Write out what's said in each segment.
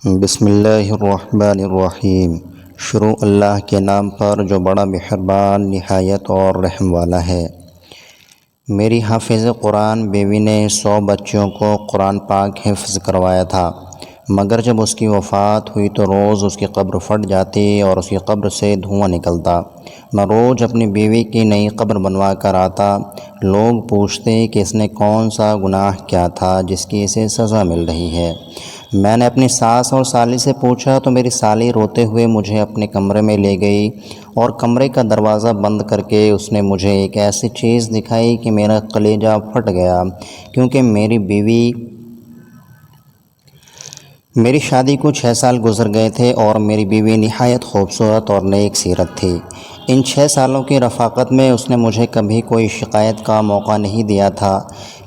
بسم اللہ الرحمن الرحیم۔ شروع اللہ کے نام پر جو بڑا مہربان نہایت اور رحم والا ہے۔ میری حافظ قرآن بیوی نے 100 بچوں کو قرآن پاک حفظ کروایا تھا، مگر جب اس کی وفات ہوئی تو روز اس کی قبر پھٹ جاتی اور اس کی قبر سے دھواں نکلتا۔ میں روز اپنی بیوی کی نئی قبر بنوا کر آتا۔ لوگ پوچھتے کہ اس نے کون سا گناہ کیا تھا جس کی اسے سزا مل رہی ہے۔ میں نے اپنی ساس اور سالی سے پوچھا تو میری سالی روتے ہوئے مجھے اپنے کمرے میں لے گئی اور کمرے کا دروازہ بند کر کے اس نے مجھے ایک ایسی چیز دکھائی کہ میرا کلیجہ پھٹ گیا، کیونکہ میری شادی کو 6 سال گزر گئے تھے اور میری بیوی نہایت خوبصورت اور نیک سیرت تھی۔ ان 6 سالوں کی رفاقت میں اس نے مجھے کبھی کوئی شکایت کا موقع نہیں دیا تھا۔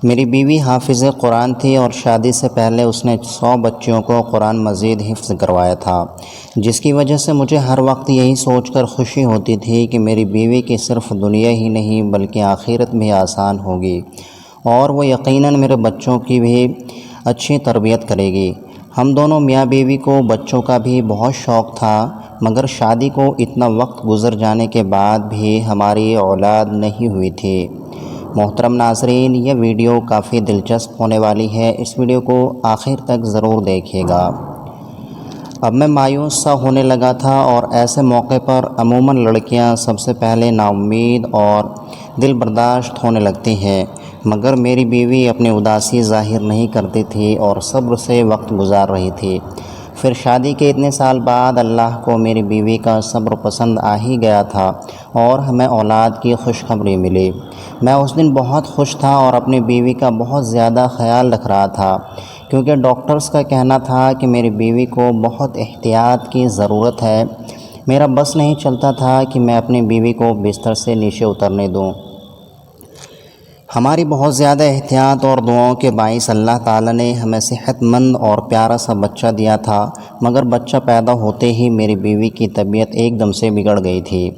میری بیوی حافظ قرآن تھی اور شادی سے پہلے اس نے 100 بچوں کو قرآن مجید حفظ کروایا تھا، جس کی وجہ سے مجھے ہر وقت یہی سوچ کر خوشی ہوتی تھی کہ میری بیوی کی صرف دنیا ہی نہیں بلکہ آخرت بھی آسان ہوگی اور وہ یقیناً میرے بچوں کی بھی اچھی تربیت کرے گی۔ ہم دونوں میاں بیوی کو بچوں کا بھی بہت شوق تھا، مگر شادی کو اتنا وقت گزر جانے کے بعد بھی ہماری اولاد نہیں ہوئی تھی۔ محترم ناظرین، یہ ویڈیو کافی دلچسپ ہونے والی ہے، اس ویڈیو کو آخر تک ضرور دیکھیے گا۔ اب میں مایوس سا ہونے لگا تھا اور ایسے موقع پر عموماً لڑکیاں سب سے پہلے نا امید اور دل برداشت ہونے لگتی ہیں، مگر میری بیوی اپنی اداسی ظاہر نہیں کرتی تھی اور صبر سے وقت گزار رہی تھی۔ پھر شادی کے اتنے سال بعد اللہ کو میری بیوی کا صبر پسند آ ہی گیا تھا اور ہمیں اولاد کی خوشخبری ملی۔ میں اس دن بہت خوش تھا اور اپنی بیوی کا بہت زیادہ خیال رکھ رہا تھا، کیونکہ ڈاکٹرز کا کہنا تھا کہ میری بیوی کو بہت احتیاط کی ضرورت ہے۔ میرا بس نہیں چلتا تھا کہ میں اپنی بیوی کو بستر سے نیچے اترنے دوں۔ ہماری بہت زیادہ احتیاط اور دعاؤں کے باعث اللہ تعالیٰ نے ہمیں صحت مند اور پیارا سا بچہ دیا تھا، مگر بچہ پیدا ہوتے ہی میری بیوی کی طبیعت ایک دم سے بگڑ گئی تھی۔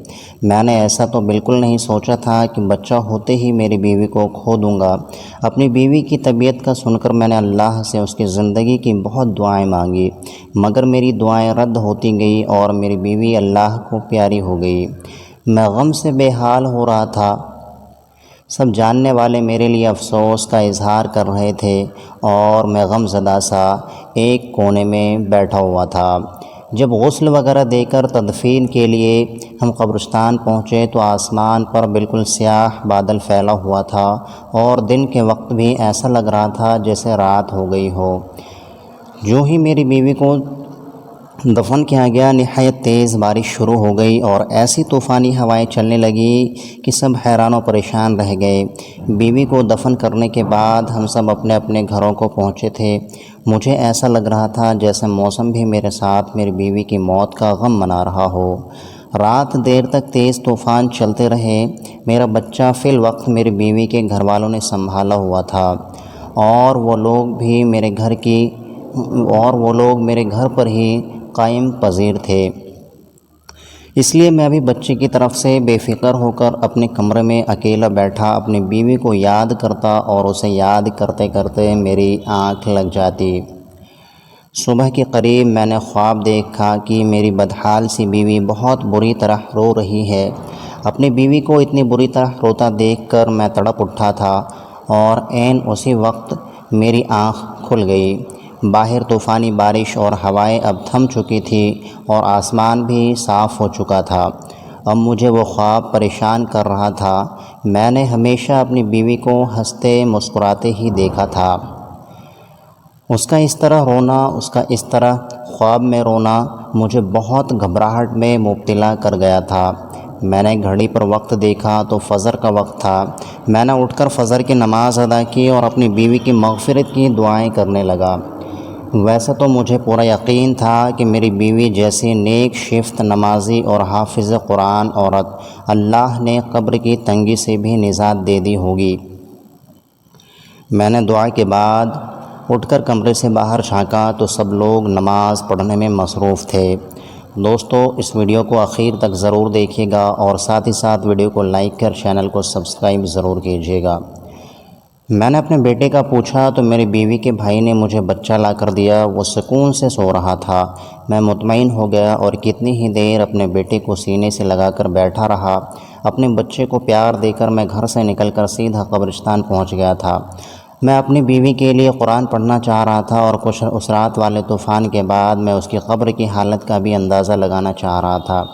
میں نے ایسا تو بالکل نہیں سوچا تھا کہ بچہ ہوتے ہی میری بیوی کو کھو دوں گا۔ اپنی بیوی کی طبیعت کا سن کر میں نے اللہ سے اس کی زندگی کی بہت دعائیں مانگی، مگر میری دعائیں رد ہوتی گئی اور میری بیوی اللہ کو پیاری ہو گئی۔ میں غم سے بے حال ہو رہا تھا۔ سب جاننے والے میرے لیے افسوس کا اظہار کر رہے تھے اور میں غم زدہ سا ایک کونے میں بیٹھا ہوا تھا۔ جب غسل وغیرہ دے کر تدفین کے لیے ہم قبرستان پہنچے تو آسمان پر بالکل سیاہ بادل پھیلا ہوا تھا اور دن کے وقت بھی ایسا لگ رہا تھا جیسے رات ہو گئی ہو۔ جو ہی میری بیوی کو دفن کیا گیا، نہایت تیز بارش شروع ہو گئی اور ایسی طوفانی ہوائیں چلنے لگی کہ سب حیران و پریشان رہ گئے۔ بیوی کو دفن کرنے کے بعد ہم سب اپنے اپنے گھروں کو پہنچے تھے۔ مجھے ایسا لگ رہا تھا جیسے موسم بھی میرے ساتھ میری بیوی کی موت کا غم منا رہا ہو۔ رات دیر تک تیز طوفان چلتے رہے۔ میرا بچہ فی الوقت میری بیوی کے گھر والوں نے سنبھالا ہوا تھا اور وہ لوگ میرے گھر پر ہی قائم پذیر تھے، اس لیے میں بھی بچے کی طرف سے بے فکر ہو کر اپنے کمرے میں اکیلا بیٹھا اپنی بیوی کو یاد کرتا اور اسے یاد کرتے کرتے میری آنکھ لگ جاتی۔ صبح کے قریب میں نے خواب دیکھا کہ میری بدحال سی بیوی بہت بری طرح رو رہی ہے۔ اپنی بیوی کو اتنی بری طرح روتا دیکھ کر میں تڑپ اٹھا تھا اور عین اسی وقت میری آنکھ کھل گئی۔ باہر طوفانی بارش اور ہوائیں اب تھم چکی تھی اور آسمان بھی صاف ہو چکا تھا۔ اب مجھے وہ خواب پریشان کر رہا تھا۔ میں نے ہمیشہ اپنی بیوی کو ہنستے مسکراتے ہی دیکھا تھا۔ اس کا اس طرح رونا، اس کا اس طرح خواب میں رونا مجھے بہت گھبراہٹ میں مبتلا کر گیا تھا۔ میں نے گھڑی پر وقت دیکھا تو فجر کا وقت تھا۔ میں نے اٹھ کر فجر کی نماز ادا کی اور اپنی بیوی کی مغفرت کی دعائیں کرنے لگا۔ ویسے تو مجھے پورا یقین تھا کہ میری بیوی جیسی نیک شفت نمازی اور حافظ قرآن عورت اللہ نے قبر کی تنگی سے بھی نجات دے دی ہوگی۔ میں نے دعا کے بعد اٹھ کر کمرے سے باہر جھانکا تو سب لوگ نماز پڑھنے میں مصروف تھے۔ دوستو، اس ویڈیو کو آخر تک ضرور دیکھیے گا اور ساتھ ہی ساتھ ویڈیو کو لائک کر چینل کو سبسکرائب ضرور کیجیے گا۔ میں نے اپنے بیٹے کا پوچھا تو میری بیوی کے بھائی نے مجھے بچہ لا کر دیا۔ وہ سکون سے سو رہا تھا۔ میں مطمئن ہو گیا اور کتنی ہی دیر اپنے بیٹے کو سینے سے لگا کر بیٹھا رہا۔ اپنے بچے کو پیار دے کر میں گھر سے نکل کر سیدھا قبرستان پہنچ گیا تھا۔ میں اپنی بیوی کے لیے قرآن پڑھنا چاہ رہا تھا اور کچھ اس رات والے طوفان کے بعد میں اس کی قبر کی حالت کا بھی اندازہ لگانا چاہ رہا تھا۔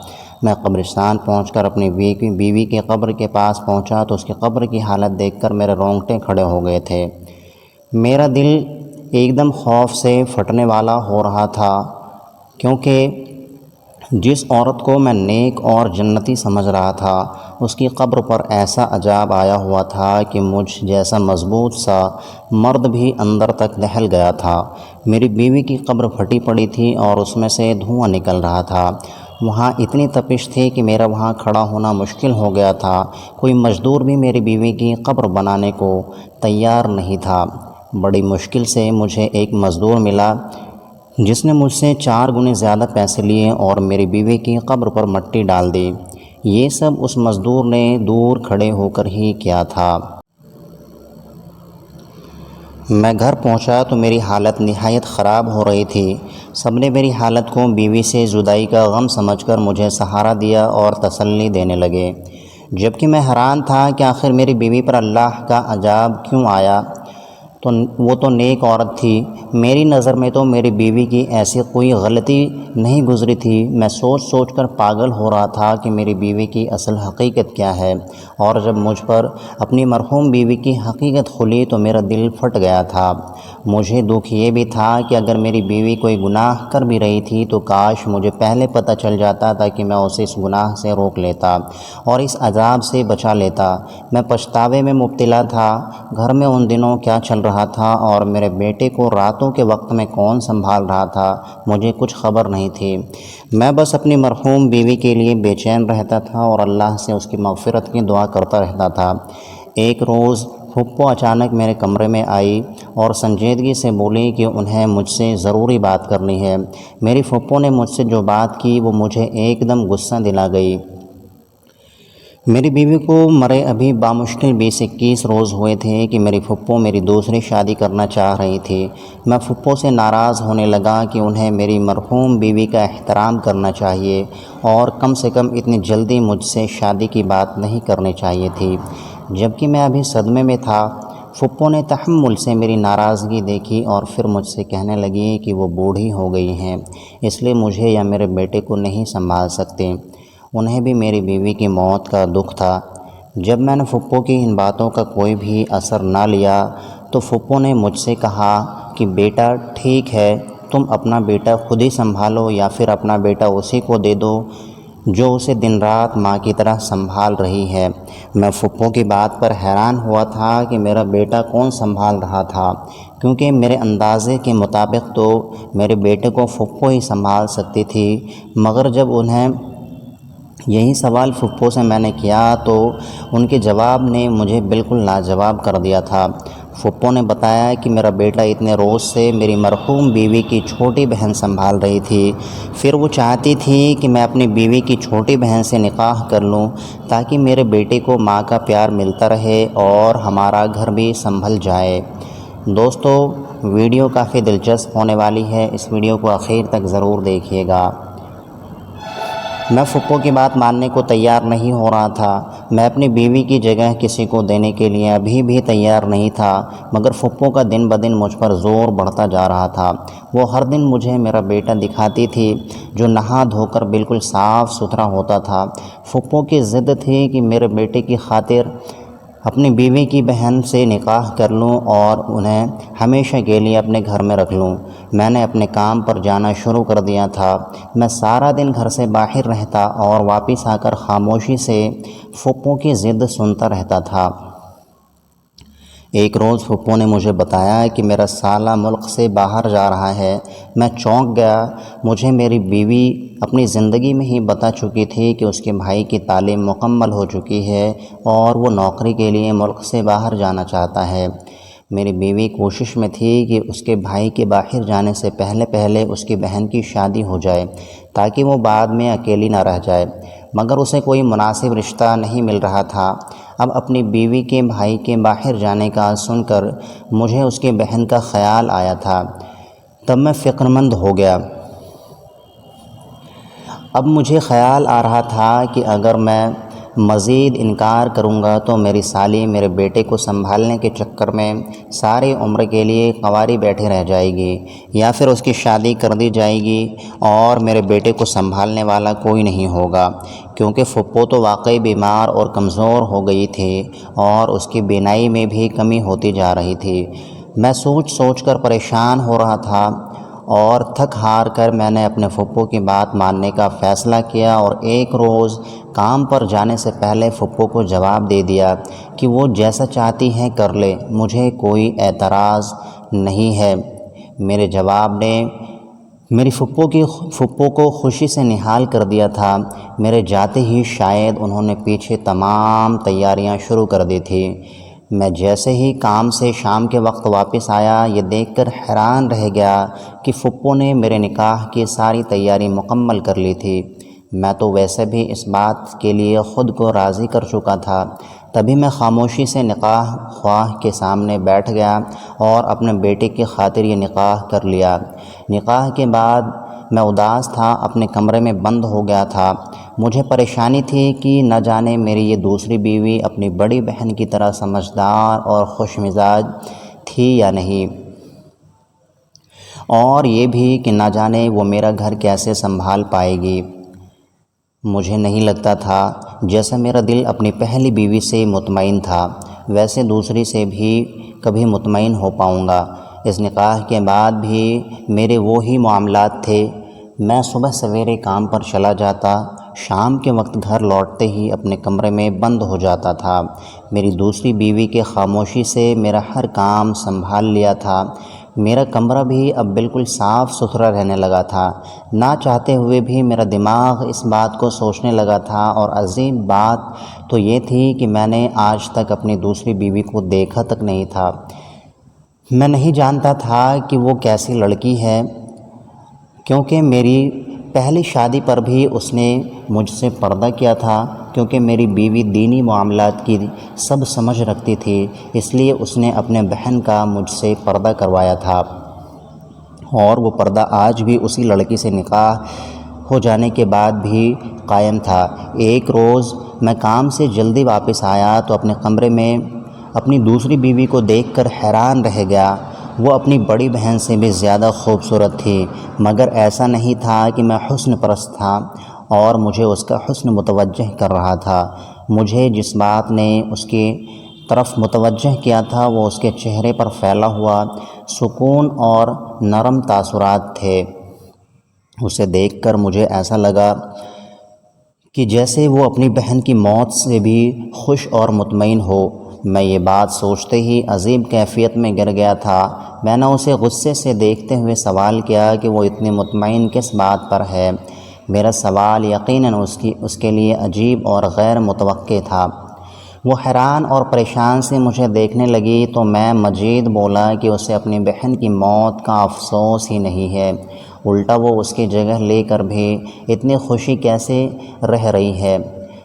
میں قبرستان پہنچ کر اپنی بیوی کی قبر کے پاس پہنچا تو اس کی قبر کی حالت دیکھ کر میرے رونگٹے کھڑے ہو گئے تھے۔ میرا دل ایک دم خوف سے پھٹنے والا ہو رہا تھا، کیونکہ جس عورت کو میں نیک اور جنتی سمجھ رہا تھا اس کی قبر پر ایسا عذاب آیا ہوا تھا کہ مجھ جیسا مضبوط سا مرد بھی اندر تک دہل گیا تھا۔ میری بیوی کی قبر پھٹی پڑی تھی اور اس میں سے دھواں نکل رہا تھا۔ وہاں اتنی تپش تھی کہ میرا وہاں کھڑا ہونا مشکل ہو گیا تھا۔ کوئی مزدور بھی میری بیوی کی قبر بنانے کو تیار نہیں تھا۔ بڑی مشکل سے مجھے ایک مزدور ملا جس نے مجھ سے 4 گنے زیادہ پیسے لیے اور میری بیوی کی قبر پر مٹی ڈال دی۔ یہ سب اس مزدور نے دور کھڑے ہو کر ہی کیا تھا۔ میں گھر پہنچا تو میری حالت نہایت خراب ہو رہی تھی۔ سب نے میری حالت کو بیوی سے جدائی کا غم سمجھ کر مجھے سہارا دیا اور تسلی دینے لگے، جبکہ میں حیران تھا کہ آخر میری بیوی پر اللہ کا عذاب کیوں آیا۔ وہ تو نیک عورت تھی۔ میری نظر میں تو میری بیوی کی ایسی کوئی غلطی نہیں گزری تھی۔ میں سوچ سوچ کر پاگل ہو رہا تھا کہ میری بیوی کی اصل حقیقت کیا ہے، اور جب مجھ پر اپنی مرحوم بیوی کی حقیقت کھلی تو میرا دل پھٹ گیا تھا۔ مجھے دکھ یہ بھی تھا کہ اگر میری بیوی کوئی گناہ کر بھی رہی تھی تو کاش مجھے پہلے پتہ چل جاتا تاکہ میں اسے اس گناہ سے روک لیتا اور اس عذاب سے بچا لیتا۔ میں پچھتاوے میں مبتلا تھا۔ گھر میں ان دنوں کیا چل رہا تھا اور میرے بیٹے کو راتوں کے وقت میں کون سنبھال رہا تھا، مجھے کچھ خبر نہیں تھی۔ میں بس اپنی مرحوم بیوی کے لیے بے چین رہتا تھا اور اللہ سے اس کی مغفرت کی دعا کرتا رہتا تھا۔ ایک روز پھپھو اچانک میرے کمرے میں آئی اور سنجیدگی سے بولی کہ انہیں مجھ سے ضروری بات کرنی ہے۔ میری پھپھو نے مجھ سے جو بات کی وہ مجھے ایک دم غصہ دلا گئی۔ میری بیوی کو مرے ابھی بامشکل 20-21 روز ہوئے تھے کہ میری پھپھو میری دوسری شادی کرنا چاہ رہی تھی۔ میں پھپھو سے ناراض ہونے لگا کہ انہیں میری مرحوم بیوی کا احترام کرنا چاہیے اور کم سے کم اتنی جلدی مجھ سے شادی کی بات نہیں کرنی چاہیے تھی، جبکہ میں ابھی صدمے میں تھا۔ پھپھو نے تحمل سے میری ناراضگی دیکھی اور پھر مجھ سے کہنے لگی کہ وہ بوڑھی ہو گئی ہیں، اس لیے مجھے یا میرے بیٹے کو نہیں سنبھال سکتے۔ انہیں بھی میری بیوی کی موت کا دکھ تھا۔ جب میں نے پھپھو کی ان باتوں کا کوئی بھی اثر نہ لیا تو پھپھو نے مجھ سے کہا کہ بیٹا ٹھیک ہے، تم اپنا بیٹا خود ہی سنبھالو یا پھر اپنا بیٹا اسی کو دے دو جو اسے دن رات ماں کی طرح سنبھال رہی ہے۔ میں پھپھو کی بات پر حیران ہوا تھا کہ میرا بیٹا کون سنبھال رہا تھا، کیونکہ میرے اندازے کے مطابق تو میرے بیٹے کو پھپھو ہی سنبھال سکتی تھی، مگر جب یہی سوال پھپھو سے میں نے کیا تو ان کے جواب نے مجھے بالکل لاجواب کر دیا تھا۔ پھپھو نے بتایا کہ میرا بیٹا اتنے روز سے میری مرحوم بیوی کی چھوٹی بہن سنبھال رہی تھی، پھر وہ چاہتی تھی کہ میں اپنی بیوی کی چھوٹی بہن سے نکاح کر لوں تاکہ میرے بیٹے کو ماں کا پیار ملتا رہے اور ہمارا گھر بھی سنبھل جائے۔ دوستو، ویڈیو کافی دلچسپ ہونے والی ہے، اس ویڈیو کو آخر تک ضرور دیکھیے گا۔ میں پھپھو کی بات ماننے کو تیار نہیں ہو رہا تھا۔ میں اپنی بیوی کی جگہ کسی کو دینے کے لیے ابھی بھی تیار نہیں تھا، مگر پھپھو کا دن بدن مجھ پر زور بڑھتا جا رہا تھا۔ وہ ہر دن مجھے میرا بیٹا دکھاتی تھی جو نہا دھو کر بالکل صاف ستھرا ہوتا تھا۔ پھپھو کی ضد تھی کہ میرے بیٹے کی خاطر اپنی بیوی کی بہن سے نکاح کر لوں اور انہیں ہمیشہ کے لیے اپنے گھر میں رکھ لوں۔ میں نے اپنے کام پر جانا شروع کر دیا تھا۔ میں سارا دن گھر سے باہر رہتا اور واپس آ کر خاموشی سے پھپھو کی ضد سنتا رہتا تھا۔ ایک روز پھپھو نے مجھے بتایا کہ میرا سالہ ملک سے باہر جا رہا ہے۔ میں چونک گیا۔ مجھے میری بیوی اپنی زندگی میں ہی بتا چکی تھی کہ اس کے بھائی کی تعلیم مکمل ہو چکی ہے اور وہ نوکری کے لیے ملک سے باہر جانا چاہتا ہے۔ میری بیوی کوشش میں تھی کہ اس کے بھائی کے باہر جانے سے پہلے اس کی بہن کی شادی ہو جائے تاکہ وہ بعد میں اکیلی نہ رہ جائے، مگر اسے کوئی مناسب رشتہ نہیں مل رہا تھا۔ اب اپنی بیوی کے بھائی کے باہر جانے کا سن کر مجھے اس کی بہن کا خیال آیا تھا۔ تب میں فکر مند ہو گیا۔ اب مجھے خیال آ رہا تھا کہ اگر میں مزید انکار کروں گا تو میری سالی میرے بیٹے کو سنبھالنے کے چکر میں ساری عمر کے لیے کنواری بیٹھی رہ جائے گی، یا پھر اس کی شادی کر دی جائے گی اور میرے بیٹے کو سنبھالنے والا کوئی نہیں ہوگا، کیونکہ پھپھو تو واقعی بیمار اور کمزور ہو گئی تھی اور اس کی بینائی میں بھی کمی ہوتی جا رہی تھی۔ میں سوچ سوچ کر پریشان ہو رہا تھا اور تھک ہار کر میں نے اپنے پھپھو کی بات ماننے کا فیصلہ کیا اور ایک روز کام پر جانے سے پہلے پھپھو کو جواب دے دیا کہ وہ جیسا چاہتی ہیں کر لے، مجھے کوئی اعتراض نہیں ہے۔ میرے جواب نے میری پھپھو کو خوشی سے نہال کر دیا تھا۔ میرے جاتے ہی شاید انہوں نے پیچھے تمام تیاریاں شروع کر دی تھی۔ میں جیسے ہی کام سے شام کے وقت واپس آیا، یہ دیکھ کر حیران رہ گیا کہ پھپھو نے میرے نکاح کی ساری تیاری مکمل کر لی تھی۔ میں تو ویسے بھی اس بات کے لیے خود کو راضی کر چکا تھا۔ تبھی میں خاموشی سے نکاح خواہ کے سامنے بیٹھ گیا اور اپنے بیٹے کی خاطر یہ نکاح کر لیا۔ نکاح کے بعد میں اداس تھا، اپنے کمرے میں بند ہو گیا تھا۔ مجھے پریشانی تھی کہ نہ جانے میری یہ دوسری بیوی اپنی بڑی بہن کی طرح سمجھدار اور خوش مزاج تھی یا نہیں، اور یہ بھی کہ نہ جانے وہ میرا گھر کیسے سنبھال پائے گی۔ مجھے نہیں لگتا تھا جیسا میرا دل اپنی پہلی بیوی سے مطمئن تھا ویسے دوسری سے بھی کبھی مطمئن ہو پاؤں گا۔ اس نکاح کے بعد بھی میرے وہی معاملات تھے۔ میں صبح سویرے کام پر چلا جاتا، شام کے وقت گھر لوٹتے ہی اپنے کمرے میں بند ہو جاتا تھا۔ میری دوسری بیوی کے خاموشی سے میرا ہر کام سنبھال لیا تھا۔ میرا کمرہ بھی اب بالکل صاف ستھرا رہنے لگا تھا۔ نہ چاہتے ہوئے بھی میرا دماغ اس بات کو سوچنے لگا تھا، اور عظیم بات تو یہ تھی کہ میں نے آج تک اپنی دوسری بیوی کو دیکھا تک نہیں تھا۔ میں نہیں جانتا تھا کہ وہ کیسی لڑکی ہے، کیونکہ میری پہلی شادی پر بھی اس نے مجھ سے پردہ کیا تھا۔ کیونکہ میری بیوی دینی معاملات کی سب سمجھ رکھتی تھی، اس لیے اس نے اپنے بہن کا مجھ سے پردہ کروایا تھا، اور وہ پردہ آج بھی اسی لڑکی سے نکاح ہو جانے کے بعد بھی قائم تھا۔ ایک روز میں کام سے جلدی واپس آیا تو اپنے کمرے میں اپنی دوسری بیوی کو دیکھ کر حیران رہ گیا۔ وہ اپنی بڑی بہن سے بھی زیادہ خوبصورت تھی، مگر ایسا نہیں تھا کہ میں حسن پرست تھا اور مجھے اس کا حسن متوجہ کر رہا تھا۔ مجھے جس بات نے اس کی طرف متوجہ کیا تھا وہ اس کے چہرے پر پھیلا ہوا سکون اور نرم تاثرات تھے۔ اسے دیکھ کر مجھے ایسا لگا کہ جیسے وہ اپنی بہن کی موت سے بھی خوش اور مطمئن ہو۔ میں یہ بات سوچتے ہی عجیب کیفیت میں گر گیا تھا۔ میں نے اسے غصے سے دیکھتے ہوئے سوال کیا کہ وہ اتنی مطمئن کس بات پر ہے؟ میرا سوال یقیناً اس کے لیے عجیب اور غیر متوقع تھا۔ وہ حیران اور پریشان سے مجھے دیکھنے لگی تو میں مزید بولا کہ اسے اپنی بہن کی موت کا افسوس ہی نہیں ہے، الٹا وہ اس کی جگہ لے کر بھی اتنی خوشی کیسے رہ رہی ہے،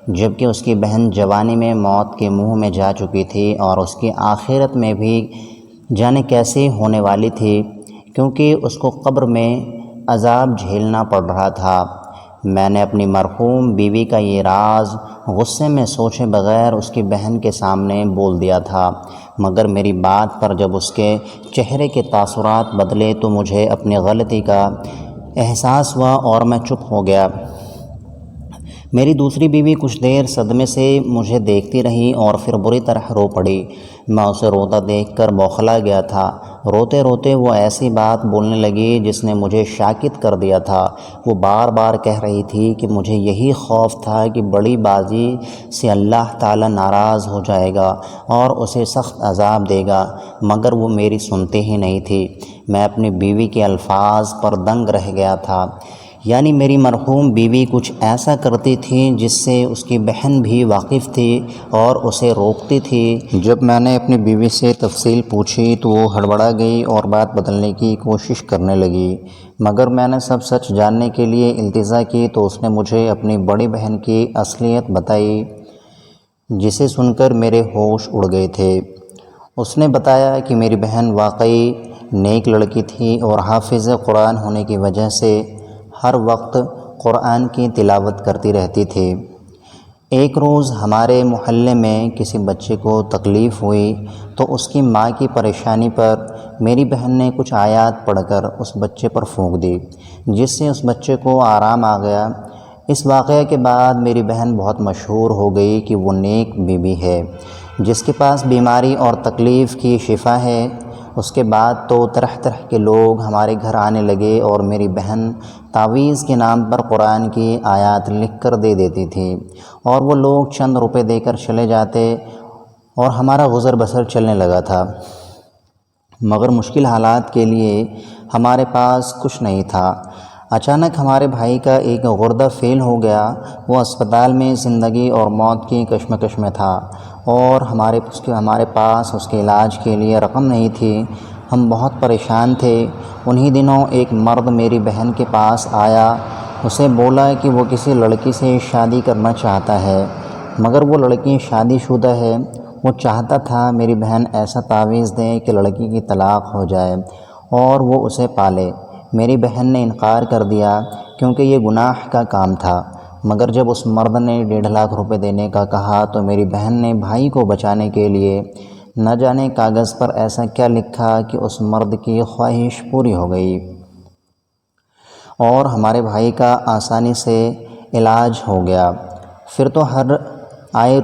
جبکہ اس کی بہن جوانی میں موت کے منہ میں جا چکی تھی اور اس کی آخرت میں بھی جانے کیسے ہونے والی تھی، کیونکہ اس کو قبر میں عذاب جھیلنا پڑ رہا تھا۔ میں نے اپنی مرحوم بیوی کا یہ راز غصے میں سوچے بغیر اس کی بہن کے سامنے بول دیا تھا، مگر میری بات پر جب اس کے چہرے کے تاثرات بدلے تو مجھے اپنی غلطی کا احساس ہوا اور میں چپ ہو گیا۔ میری دوسری بیوی کچھ دیر صدمے سے مجھے دیکھتی رہی اور پھر بری طرح رو پڑی۔ میں اسے روتا دیکھ کر بوکھلا گیا تھا۔ روتے روتے وہ ایسی بات بولنے لگی جس نے مجھے شاکت کر دیا تھا۔ وہ بار بار کہہ رہی تھی کہ مجھے یہی خوف تھا کہ بڑی بازی سے اللہ تعالی ناراض ہو جائے گا اور اسے سخت عذاب دے گا، مگر وہ میری سنتے ہی نہیں تھی۔ میں اپنی بیوی کے الفاظ پر دنگ رہ گیا تھا، یعنی میری مرحوم بیوی کچھ ایسا کرتی تھی جس سے اس کی بہن بھی واقف تھی اور اسے روکتی تھی۔ جب میں نے اپنی بیوی سے تفصیل پوچھی تو وہ ہڑبڑا گئی اور بات بدلنے کی کوشش کرنے لگی، مگر میں نے سب سچ جاننے کے لیے التجا کی تو اس نے مجھے اپنی بڑی بہن کی اصلیت بتائی۔ جسے سن کر میرے ہوش اڑ گئے تھے۔ اس نے بتایا کہ میری بہن واقعی نیک لڑکی تھی اور حافظ قرآن ہونے کی وجہ سے ہر وقت قرآن کی تلاوت کرتی رہتی تھی۔ ایک روز ہمارے محلے میں کسی بچے کو تکلیف ہوئی تو اس کی ماں کی پریشانی پر میری بہن نے کچھ آیات پڑھ کر اس بچے پر پھونک دی، جس سے اس بچے کو آرام آ گیا۔ اس واقعے کے بعد میری بہن بہت مشہور ہو گئی کہ وہ نیک بیوی ہے جس کے پاس بیماری اور تکلیف کی شفا ہے۔ اس کے بعد تو طرح طرح کے لوگ ہمارے گھر آنے لگے اور میری بہن تعویذ کے نام پر قرآن کی آیات لکھ کر دے دیتی تھی، اور وہ لوگ چند روپے دے کر چلے جاتے اور ہمارا گزر بسر چلنے لگا تھا۔ مگر مشکل حالات کے لیے ہمارے پاس کچھ نہیں تھا۔ اچانک ہمارے بھائی کا ایک گردہ فیل ہو گیا۔ وہ اسپتال میں زندگی اور موت کی کشمکش میں تھا اور ہمارے پاس اس کے علاج کے لیے رقم نہیں تھی۔ ہم بہت پریشان تھے۔ انہی دنوں ایک مرد میری بہن کے پاس آیا۔ اسے بولا کہ وہ کسی لڑکی سے شادی کرنا چاہتا ہے، مگر وہ لڑکی شادی شدہ ہے۔ وہ چاہتا تھا میری بہن ایسا تعویذ دے کہ لڑکی کی طلاق ہو جائے اور وہ اسے پالے۔ میری بہن نے انکار کر دیا کیونکہ یہ گناہ کا کام تھا، مگر جب اس مرد نے 1.5 لاکھ روپے دینے کا کہا تو میری بہن نے بھائی کو بچانے کے لیے نہ جانے کاغذ پر ایسا کیا لکھا کہ اس مرد کی خواہش پوری ہو گئی اور ہمارے بھائی کا آسانی سے علاج ہو گیا۔ پھر تو ہر آئے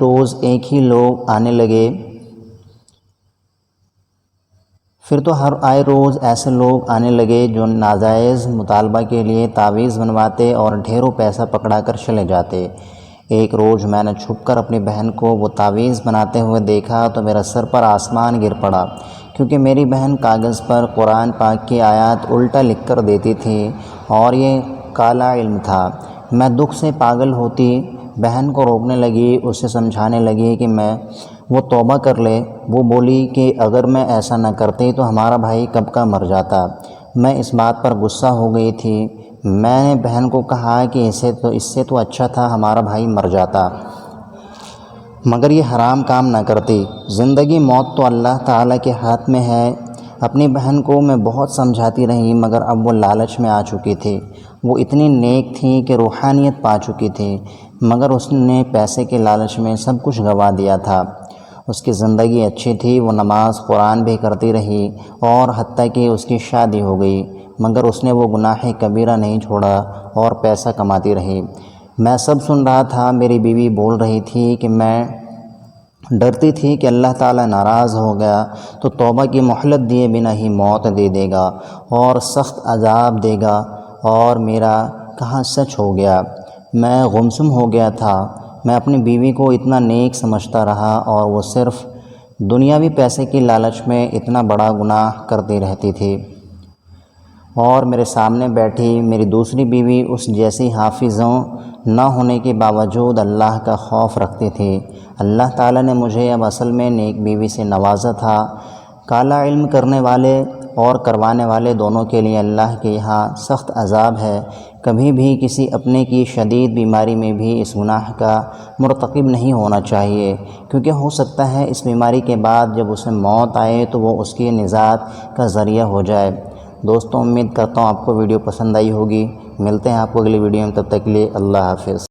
روز ایسے لوگ آنے لگے جو ناجائز مطالبہ کے لیے تعویذ بنواتے اور ڈھیروں پیسہ پکڑا کر چلے جاتے۔ ایک روز میں نے چھپ کر اپنی بہن کو وہ تعویذ بناتے ہوئے دیکھا تو میرا سر پر آسمان گر پڑا، کیونکہ میری بہن کاغذ پر قرآن پاک کی آیات الٹا لکھ کر دیتی تھی اور یہ کالا علم تھا۔ میں دکھ سے پاگل ہوتی بہن کو روکنے لگی، اسے سمجھانے لگی کہ وہ توبہ کر لے۔ وہ بولی کہ اگر میں ایسا نہ کرتی تو ہمارا بھائی کب کا مر جاتا۔ میں اس بات پر غصہ ہو گئی تھی۔ میں نے بہن کو کہا کہ اس سے تو اچھا تھا ہمارا بھائی مر جاتا، مگر یہ حرام کام نہ کرتی۔ زندگی موت تو اللہ تعالیٰ کے ہاتھ میں ہے۔ اپنی بہن کو میں بہت سمجھاتی رہی، مگر اب وہ لالچ میں آ چکی تھی۔ وہ اتنی نیک تھی کہ روحانیت پا چکی تھی، مگر اس نے پیسے کے لالچ میں سب کچھ گنوا دیا تھا۔ اس کی زندگی اچھی تھی، وہ نماز قرآن بھی کرتی رہی اور حتیٰ کہ اس کی شادی ہو گئی، مگر اس نے وہ گناہ کبیرہ نہیں چھوڑا اور پیسہ کماتی رہی۔ میں سب سن رہا تھا۔ میری بیوی بول رہی تھی کہ میں ڈرتی تھی کہ اللہ تعالیٰ ناراض ہو گیا تو توبہ کی مہلت دیے بنا ہی موت دے دے گا اور سخت عذاب دے گا، اور میرا کہاں سچ ہو گیا۔ میں گمسم ہو گیا تھا۔ میں اپنی بیوی کو اتنا نیک سمجھتا رہا اور وہ صرف دنیاوی پیسے کی لالچ میں اتنا بڑا گناہ کرتی رہتی تھی۔ اور میرے سامنے بیٹھی میری دوسری بیوی اس جیسی حافظوں نہ ہونے کے باوجود اللہ کا خوف رکھتی تھی۔ اللہ تعالیٰ نے مجھے اب اصل میں نیک بیوی سے نوازا تھا۔ کالا علم کرنے والے اور کروانے والے دونوں کے لیے اللہ کے یہاں سخت عذاب ہے۔ کبھی بھی کسی اپنے کی شدید بیماری میں بھی اس گناہ کا مرتکب نہیں ہونا چاہیے، کیونکہ ہو سکتا ہے اس بیماری کے بعد جب اسے موت آئے تو وہ اس کی نجات کا ذریعہ ہو جائے۔ دوستوں، امید کرتا ہوں آپ کو ویڈیو پسند آئی ہوگی۔ ملتے ہیں آپ کو اگلی ویڈیو میں، تب تک کے لیے اللہ حافظ۔